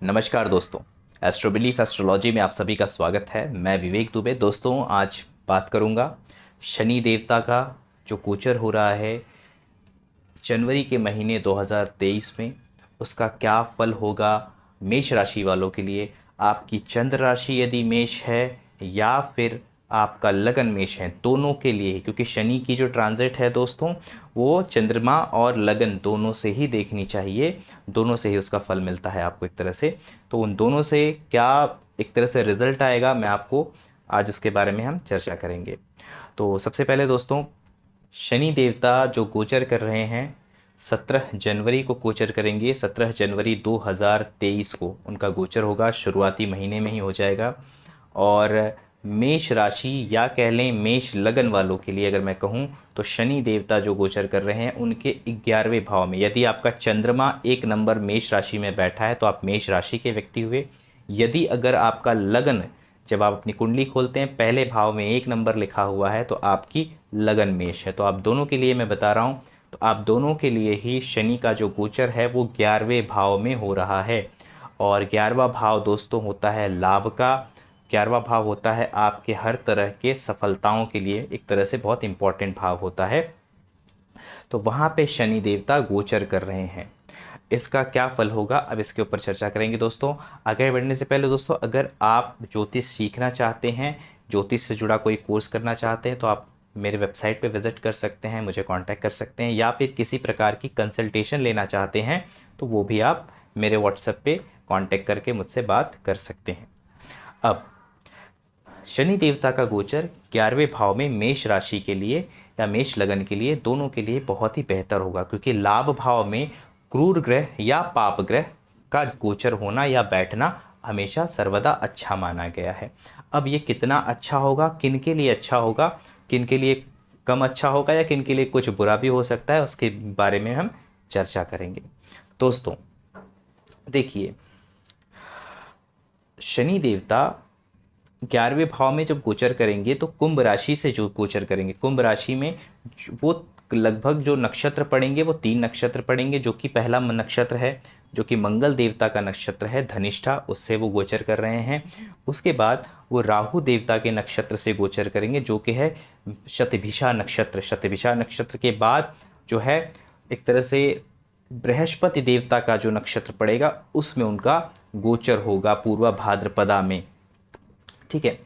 नमस्कार दोस्तों। एस्ट्रोबिलीफ एस्ट्रोलॉजी में आप सभी का स्वागत है। मैं विवेक दुबे। दोस्तों, आज बात करूंगा शनि देवता का जो गोचर हो रहा है जनवरी के महीने 2023 में, उसका क्या फल होगा मेष राशि वालों के लिए। आपकी चंद्र राशि यदि मेष है या फिर आपका लगन मेष है, दोनों के लिए, क्योंकि शनि की जो ट्रांजिट है दोस्तों, वो चंद्रमा और लगन दोनों से ही देखनी चाहिए। दोनों से ही उसका फल मिलता है आपको एक तरह से। तो उन दोनों से क्या एक तरह से रिजल्ट आएगा, मैं आपको आज उसके बारे में हम चर्चा करेंगे। तो सबसे पहले दोस्तों, शनि देवता जो गोचर कर रहे हैं 17 जनवरी को गोचर करेंगे। 17 जनवरी 2023 को उनका गोचर होगा, शुरुआती महीने में ही हो जाएगा। और मेष राशि या कह लें मेष लगन वालों के लिए अगर मैं कहूं, तो शनि देवता जो गोचर कर रहे हैं उनके 11वें भाव में, यदि आपका चंद्रमा 1 नंबर मेष राशि में बैठा है तो आप मेष राशि के व्यक्ति हुए। यदि अगर आपका लगन, जब आप अपनी कुंडली खोलते हैं, पहले भाव में 1 नंबर लिखा हुआ है तो आपकी लगन मेष है। तो आप दोनों के लिए मैं बता रहा हूँ, तो आप दोनों के लिए ही शनि का जो गोचर है वो 11वें भाव में हो रहा है। और 11वां भाव दोस्तों होता है लाभ का। 11वां भाव होता है आपके हर तरह के सफलताओं के लिए, एक तरह से बहुत इंपॉर्टेंट भाव होता है। तो वहाँ पे शनि देवता गोचर कर रहे हैं। इसका क्या फल होगा, अब इसके ऊपर चर्चा करेंगे दोस्तों। आगे बढ़ने से पहले दोस्तों, अगर आप ज्योतिष सीखना चाहते हैं, ज्योतिष से जुड़ा कोई कोर्स करना चाहते हैं, तो आप मेरे वेबसाइट पे विज़िट कर सकते हैं, मुझे कांटेक्ट कर सकते हैं। या फिर किसी प्रकार की कंसल्टेशन लेना चाहते हैं तो वो भी आप मेरे व्हाट्सएप पे कांटेक्ट करके मुझसे बात कर सकते हैं। अब शनि देवता का गोचर 11वें भाव में मेष राशि के लिए या मेष लगन के लिए, दोनों के लिए बहुत ही बेहतर होगा, क्योंकि लाभ भाव में क्रूर ग्रह या पाप ग्रह का गोचर होना या बैठना हमेशा सर्वदा अच्छा माना गया है। अब ये कितना अच्छा होगा, किन के लिए अच्छा होगा, किन के लिए कम अच्छा होगा, या किन के लिए कुछ बुरा भी हो सकता है, उसके बारे में हम चर्चा करेंगे। दोस्तों देखिए, शनि देवता 11वें भाव में जब गोचर करेंगे तो कुंभ राशि से जो गोचर करेंगे, कुंभ राशि में वो लगभग जो नक्षत्र पड़ेंगे वो 3 नक्षत्र पड़ेंगे, जो कि पहला नक्षत्र है जो कि मंगल देवता का नक्षत्र है धनिष्ठा, उससे वो गोचर कर रहे हैं। उसके बाद वो राहु देवता के नक्षत्र से गोचर करेंगे जो कि है शतभिषा नक्षत्र। शतभिषा नक्षत्र के बाद जो है एक तरह से बृहस्पति देवता का जो नक्षत्र पड़ेगा उसमें उनका गोचर होगा पूर्वा भाद्रपदा में। ठीक है।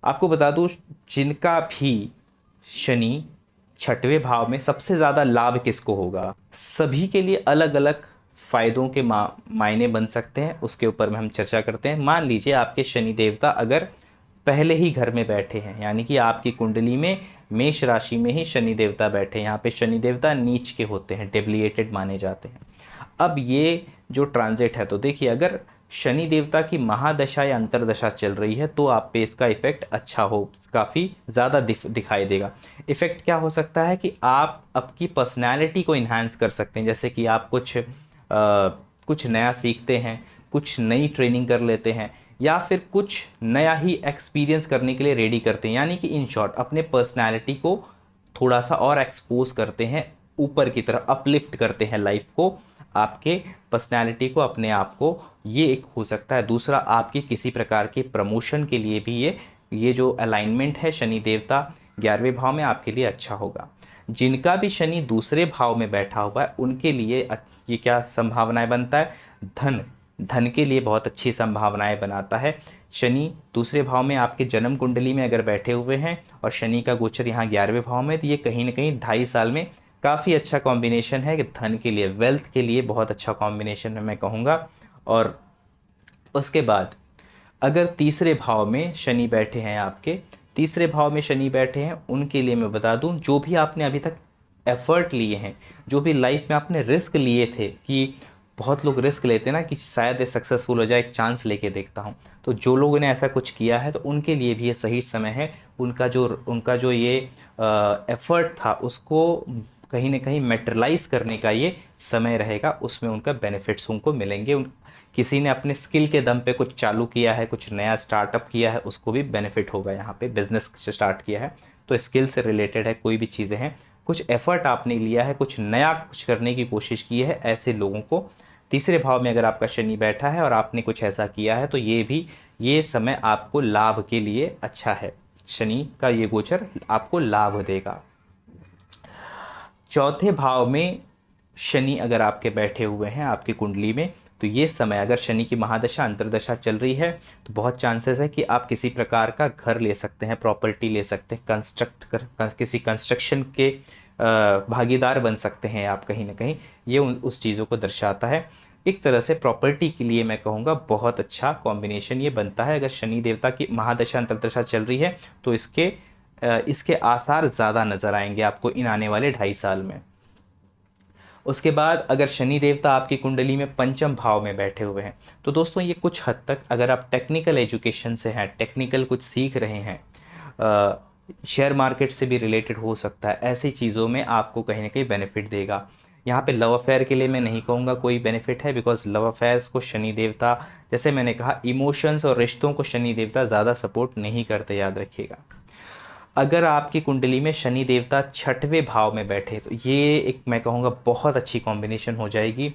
आपको बता दूं, जिनका भी शनि 6वें भाव में, सबसे ज़्यादा लाभ किसको होगा, सभी के लिए अलग अलग फायदों के मायने बन सकते हैं, उसके ऊपर में हम चर्चा करते हैं। मान लीजिए आपके शनि देवता अगर पहले ही घर में बैठे हैं, यानी कि आपकी कुंडली में मेष राशि में ही शनि देवता बैठे हैं, यहाँ पे शनि देवता नीच के होते हैं, डेबिलिएटेड माने जाते हैं। अब ये जो ट्रांजिट है, तो देखिए अगर शनि देवता की महादशा या अंतरदशा चल रही है तो आप पे इसका इफेक्ट अच्छा हो, काफ़ी ज़्यादा दिखाई देगा। इफेक्ट क्या हो सकता है कि आप आपकी पर्सनैलिटी को इन्हांस कर सकते हैं, जैसे कि आप कुछ नया सीखते हैं, कुछ नई ट्रेनिंग कर लेते हैं, या फिर कुछ नया ही एक्सपीरियंस करने के लिए रेडी करते हैं, यानी कि इन शॉर्ट अपने पर्सनैलिटी को थोड़ा सा और एक्सपोज करते हैं, ऊपर की तरफ अपलिफ्ट करते हैं लाइफ को, आपके पर्सनैलिटी को, अपने आप को। ये एक हो सकता है। दूसरा, आपकी किसी प्रकार की प्रमोशन के लिए भी ये जो अलाइनमेंट है शनि देवता 11वें भाव में, आपके लिए अच्छा होगा। जिनका भी शनि दूसरे भाव में बैठा हुआ है उनके लिए ये क्या संभावनाएं बनता है, धन के लिए बहुत अच्छी संभावनाएं बनाता है। शनि दूसरे भाव में आपके जन्म कुंडली में अगर बैठे हुए हैं और शनि का गोचर यहाँ 11वें भाव में, तो ये कहीं ना कहीं 2.5 साल में काफ़ी अच्छा कॉम्बिनेशन है कि धन के लिए, वेल्थ के लिए बहुत अच्छा कॉम्बिनेशन है मैं कहूँगा। और उसके बाद अगर तीसरे भाव में शनि बैठे हैं, आपके तीसरे भाव में शनि बैठे हैं, उनके लिए मैं बता दूं, जो भी आपने अभी तक एफर्ट लिए हैं, जो भी लाइफ में आपने रिस्क लिए थे, कि बहुत लोग रिस्क लेते हैं ना कि शायद ये सक्सेसफुल हो जाए, एक चांस लेके देखता हूँ, तो जो लोगों ने ऐसा कुछ किया है तो उनके लिए भी ये सही समय है। उनका जो ये एफर्ट था उसको कहीं ना कहीं मेटेरियलाइज करने का ये समय रहेगा, उसमें उनका बेनिफिट्स उनको मिलेंगे। किसी ने अपने स्किल के दम पे कुछ चालू किया है, कुछ नया स्टार्टअप किया है, उसको भी बेनिफिट होगा। यहाँ पे बिजनेस स्टार्ट किया है तो स्किल से रिलेटेड है, कोई भी चीज़ें हैं, कुछ एफर्ट आपने लिया है, कुछ नया कुछ करने की कोशिश की है, ऐसे लोगों को तीसरे भाव में अगर आपका शनि बैठा है और आपने कुछ ऐसा किया है तो ये समय आपको लाभ के लिए अच्छा है। शनि का ये गोचर आपको लाभ देगा। चौथे भाव में शनि अगर आपके बैठे हुए हैं आपकी कुंडली में, तो ये समय अगर शनि की महादशा अंतर्दशा चल रही है तो बहुत चांसेस है कि आप किसी प्रकार का घर ले सकते हैं, प्रॉपर्टी ले सकते हैं, किसी कंस्ट्रक्शन के भागीदार बन सकते हैं आप कहीं ना कहीं। ये उस चीज़ों को दर्शाता है। एक तरह से प्रॉपर्टी के लिए मैं कहूँगा बहुत अच्छा कॉम्बिनेशन ये बनता है। अगर शनि देवता की महादशा अंतर्दशा चल रही है तो इसके आसार ज़्यादा नज़र आएंगे आपको इन आने वाले 2.5 साल में। उसके बाद अगर शनि देवता आपकी कुंडली में पंचम भाव में बैठे हुए हैं तो दोस्तों ये कुछ हद तक अगर आप टेक्निकल एजुकेशन से हैं, टेक्निकल कुछ सीख रहे हैं, शेयर मार्केट से भी रिलेटेड हो सकता है, ऐसी चीज़ों में आपको कहीं ना कहीं बेनिफिट देगा। यहाँ पे लव अफेयर के लिए मैं नहीं कहूँगा कोई बेनिफिट है, बिकॉज लव अफेयर्स को शनि देवता, जैसे मैंने कहा, इमोशंस और रिश्तों को शनि देवता ज़्यादा सपोर्ट नहीं करते, याद रखिएगा। अगर आपकी कुंडली में शनि देवता छठवें भाव में बैठे तो ये एक मैं कहूँगा बहुत अच्छी कॉम्बिनेशन हो जाएगी।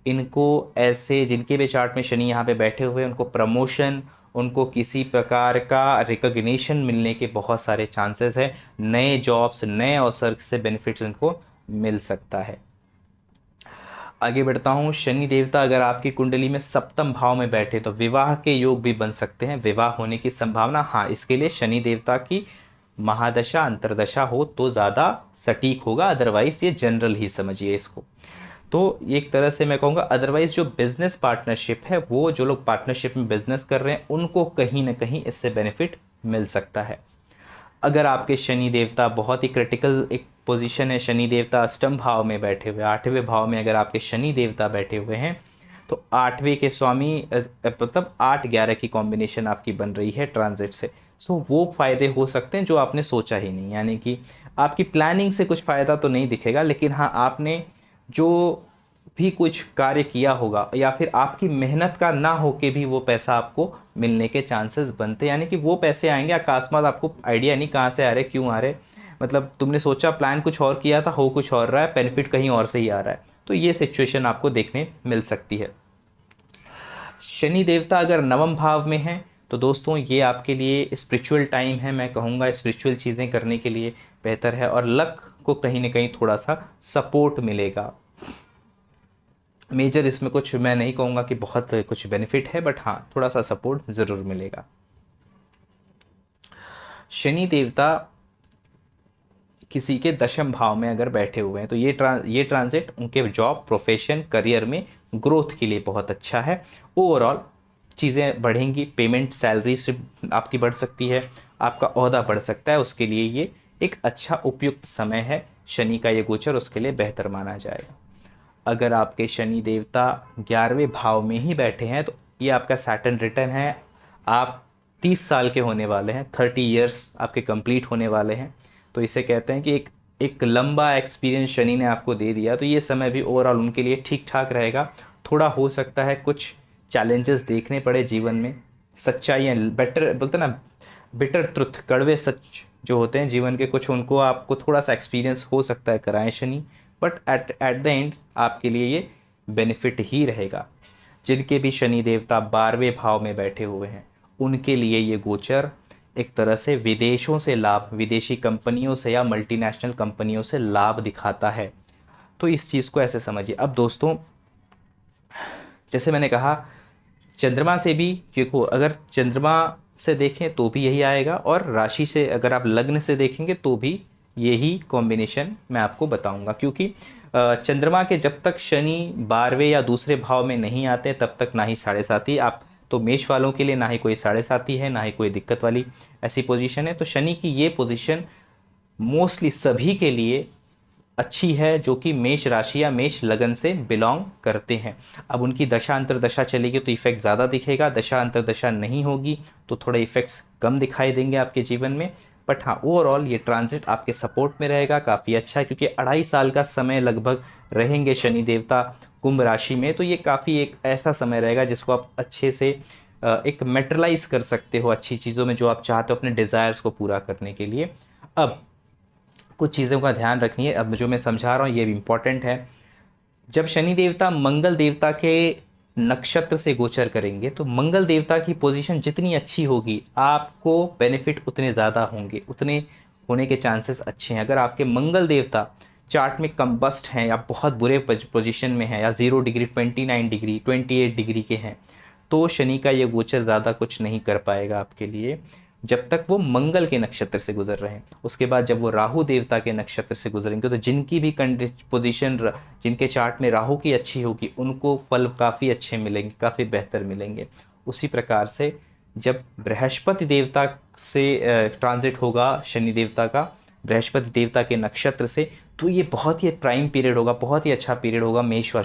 इनको ऐसे जिनके भी चार्ट में शनि यहाँ पे बैठे हुए हैं उनको प्रमोशन, उनको किसी प्रकार का रिकॉग्निशन मिलने के बहुत सारे चांसेस है। नए जॉब्स, नए अवसर से बेनिफिट्स इनको मिल सकता है। आगे बढ़ता हूँ। शनि देवता अगर आपकी कुंडली में सप्तम भाव में बैठे तो विवाह के योग भी बन सकते हैं, विवाह होने की संभावना। हाँ, इसके लिए शनि देवता की महादशा अंतर्दशा हो तो ज़्यादा सटीक होगा, अदरवाइज़ ये जनरल ही समझिए इसको। तो एक तरह से मैं कहूँगा अदरवाइज़ जो बिज़नेस पार्टनरशिप है, वो जो लोग पार्टनरशिप में बिज़नेस कर रहे हैं उनको कहीं ना कहीं इससे बेनिफिट मिल सकता है। अगर आपके शनि देवता बहुत ही क्रिटिकल एक पोजीशन है, शनि देवता अष्टम भाव में बैठे हुए, 8वें भाव में अगर आपके शनि देवता बैठे हुए हैं तो 8वें के स्वामी मतलब 8-11 की कॉम्बिनेशन आपकी बन रही है ट्रांजिट से। सो वो फ़ायदे हो सकते हैं जो आपने सोचा ही नहीं, यानी कि आपकी प्लानिंग से कुछ फ़ायदा तो नहीं दिखेगा, लेकिन हाँ आपने जो भी कुछ कार्य किया होगा या फिर आपकी मेहनत का ना हो के भी वो पैसा आपको मिलने के चांसेस बनते हैं। यानी कि वो पैसे आएंगे अकस्मात, आपको आइडिया नहीं कहाँ से आ रहे, क्यों आ रहे, मतलब तुमने सोचा प्लान कुछ और किया था, हो कुछ और रहा है, बेनिफिट कहीं और से ही आ रहा है। तो ये सिचुएशन आपको देखने मिल सकती है। शनि देवता अगर नवम भाव में है तो दोस्तों ये आपके लिए स्पिरिचुअल टाइम है, मैं कहूँगा स्पिरिचुअल चीज़ें करने के लिए बेहतर है, और लक को कहीं ना कहीं थोड़ा सा सपोर्ट मिलेगा। मेजर इसमें कुछ मैं नहीं कहूँगा कि बहुत कुछ बेनिफिट है, बट हाँ थोड़ा सा सपोर्ट ज़रूर मिलेगा। शनि देवता किसी के दशम भाव में अगर बैठे हुए हैं तो ये ट्रांजिट उनके जॉब, प्रोफेशन, करियर में ग्रोथ के लिए बहुत अच्छा है। ओवरऑल चीज़ें बढ़ेंगी, पेमेंट, सैलरी से आपकी बढ़ सकती है, आपका ओहदा बढ़ सकता है, उसके लिए ये एक अच्छा उपयुक्त समय है। शनि का ये गोचर उसके लिए बेहतर माना जाएगा। अगर आपके शनि देवता 11वें भाव में ही बैठे हैं तो ये आपका सैटर्न रिटर्न है। आप 30 साल के होने वाले हैं, 30 ईयर्स आपके कंप्लीट होने वाले हैं। तो इसे कहते हैं कि एक लंबा एक्सपीरियंस शनि ने आपको दे दिया, तो ये समय भी ओवरऑल उनके लिए ठीक ठाक रहेगा। थोड़ा हो सकता है कुछ चैलेंजेस देखने पड़े जीवन में, सच्चाइयाँ, बेटर बोलते ना, बिटर ट्रुथ, कड़वे सच जो होते हैं जीवन के, कुछ उनको आपको थोड़ा सा एक्सपीरियंस हो सकता है कराएं Shani, but at the end आपके लिए ये बेनिफिट ही रहेगा। जिनके भी शनि देवता 12वें भाव में बैठे हुए हैं उनके लिए ये गोचर एक तरह से विदेशों से लाभ, विदेशी कंपनियों से या मल्टीनेशनल कंपनियों से लाभ दिखाता है। तो इस चीज़ को ऐसे समझिए। अब दोस्तों जैसे मैंने कहा, चंद्रमा से भी देखो, अगर चंद्रमा से देखें तो भी यही आएगा, और राशि से अगर आप लग्न से देखेंगे तो भी यही कॉम्बिनेशन मैं आपको बताऊंगा, क्योंकि चंद्रमा के जब तक शनि 12वें या दूसरे भाव में नहीं आते तब तक ना ही 7.5 आप तो मेष वालों के लिए ना ही कोई 7.5 है, ना ही कोई दिक्कत वाली ऐसी पोजीशन है। तो शनि की ये पोजीशन मोस्टली सभी के लिए अच्छी है जो कि मेष राशि या मेष लगन से बिलोंग करते हैं। अब उनकी दशा अंतरदशा चलेगी तो इफेक्ट ज़्यादा दिखेगा, दशा अंतरदशा नहीं होगी तो थोड़े इफेक्ट्स कम दिखाई देंगे आपके जीवन में। बट हाँ, ओवरऑल ये ट्रांजिट आपके सपोर्ट में रहेगा, काफ़ी अच्छा है, क्योंकि 2.5 साल का समय लगभग रहेंगे शनि देवता कुंभ राशि में। तो ये काफ़ी एक ऐसा समय रहेगा जिसको आप अच्छे से एक मेटरलाइज कर सकते हो अच्छी चीज़ों में, जो आप चाहते हो अपने डिज़ायर्स को पूरा करने के लिए। अब कुछ चीज़ों का ध्यान रखिए, अब जो मैं समझा रहा हूँ ये भी इम्पॉर्टेंट है। जब शनि देवता मंगल देवता के नक्षत्र से गोचर करेंगे तो मंगल देवता की पोजीशन जितनी अच्छी होगी आपको बेनिफिट उतने ज़्यादा होंगे, उतने होने के चांसेस अच्छे हैं। अगर आपके मंगल देवता चार्ट में कंबस्ट हैं या बहुत बुरे पोजीशन में हैं या 0 डिग्री 29 डिग्री 28 डिग्री के हैं तो शनि का ये गोचर ज़्यादा कुछ नहीं कर पाएगा आपके लिए जब तक वो मंगल के नक्षत्र से गुजर रहे हैं। उसके बाद जब वो राहु देवता के नक्षत्र से गुजरेंगे तो जिनकी भी पोजीशन जिनके चार्ट में राहु की अच्छी होगी उनको फल काफ़ी अच्छे मिलेंगे, काफ़ी बेहतर मिलेंगे। उसी प्रकार से जब बृहस्पति देवता से ट्रांजिट होगा शनि देवता का बृहस्पति देवता के नक्षत्र से तो ये बहुत ही प्राइम पीरियड होगा, बहुत ही अच्छा पीरियड होगा मेष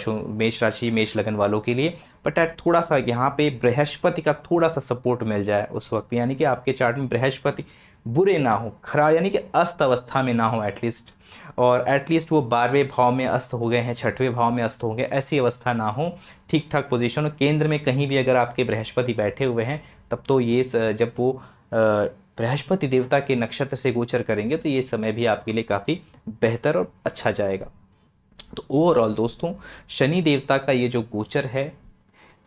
राशि मेष लगन वालों के लिए। बट थोड़ा सा यहाँ पे बृहस्पति का थोड़ा सा सपोर्ट मिल जाए उस वक्त, यानी कि आपके चार्ट में बृहस्पति बुरे ना हो, खराब यानी कि अस्त अवस्था में ना हो एटलीस्ट, और एटलीस्ट वो 12वें भाव में अस्त हो गए हैं, 6वें भाव में अस्त हो गए, ऐसी अवस्था ना हो, ठीक ठाक पोजीशन हो। केंद्र में कहीं भी अगर आपके बृहस्पति बैठे हुए हैं तब तो ये जब वो बृहस्पति देवता के नक्षत्र से गोचर करेंगे तो ये समय भी आपके लिए काफ़ी बेहतर और अच्छा जाएगा। तो ओवरऑल दोस्तों शनि देवता का ये जो गोचर है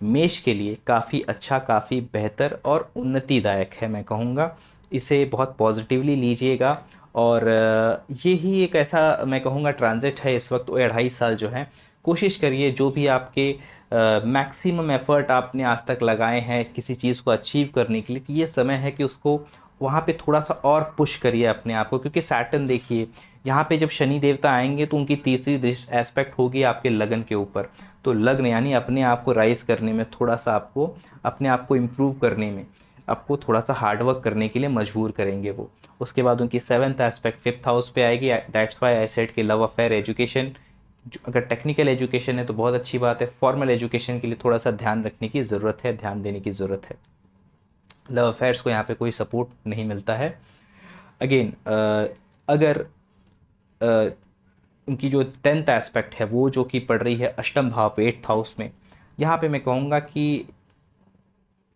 मेष के लिए काफ़ी अच्छा, काफ़ी बेहतर और उन्नतिदायक है। मैं कहूँगा इसे बहुत पॉजिटिवली लीजिएगा। और ये ही एक ऐसा मैं कहूँगा ट्रांजिट है इस वक्त 2.5 साल जो है। कोशिश करिए जो भी आपके मैक्सिमम एफर्ट आपने आज तक लगाए हैं किसी चीज़ को अचीव करने के लिए, तो ये समय है कि उसको वहाँ पे थोड़ा सा और पुश करिए अपने आप को। क्योंकि सैटर्न देखिए यहाँ पे जब शनि देवता आएंगे तो उनकी तीसरी दृष्टि एस्पेक्ट होगी आपके लगन के ऊपर। तो लग्न यानी अपने आप को राइज करने में, थोड़ा सा आपको अपने आप को इम्प्रूव करने में, आपको थोड़ा सा हार्डवर्क करने के लिए मजबूर करेंगे वो। उसके बाद उनकी 7th एस्पेक्ट 5th हाउस पे आएगी। दैट्स वाई आई सेड कि लव अफेयर, एजुकेशन, अगर टेक्निकल एजुकेशन है तो बहुत अच्छी बात है, फॉर्मल एजुकेशन के लिए थोड़ा सा ध्यान रखने की ज़रूरत है, ध्यान देने की ज़रूरत है। लव अफेयर्स को यहाँ पे कोई सपोर्ट नहीं मिलता है। अगेन अगर उनकी जो 10th एस्पेक्ट है वो जो कि पड़ रही है अष्टम भाव पे 8th हाउस में, यहाँ पे मैं कहूँगा कि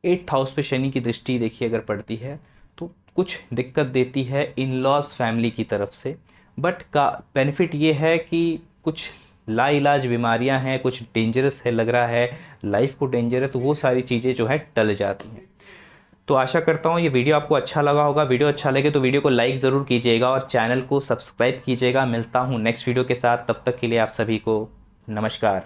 8th हाउस पे शनि की दृष्टि देखिए अगर पड़ती है तो कुछ दिक्कत देती है इन लॉज फैमिली की तरफ से। बट का बेनिफिट ये है कि कुछ लाइलाज बीमारियां हैं, कुछ डेंजरस है लग रहा है, लाइफ को डेंजर है, तो वो सारी चीज़ें जो है टल जाती हैं। तो आशा करता हूँ ये वीडियो आपको अच्छा लगा होगा। वीडियो अच्छा लगे तो वीडियो को लाइक ज़रूर कीजिएगा और चैनल को सब्सक्राइब कीजिएगा। मिलता हूँ नेक्स्ट वीडियो के साथ, तब तक के लिए आप सभी को नमस्कार।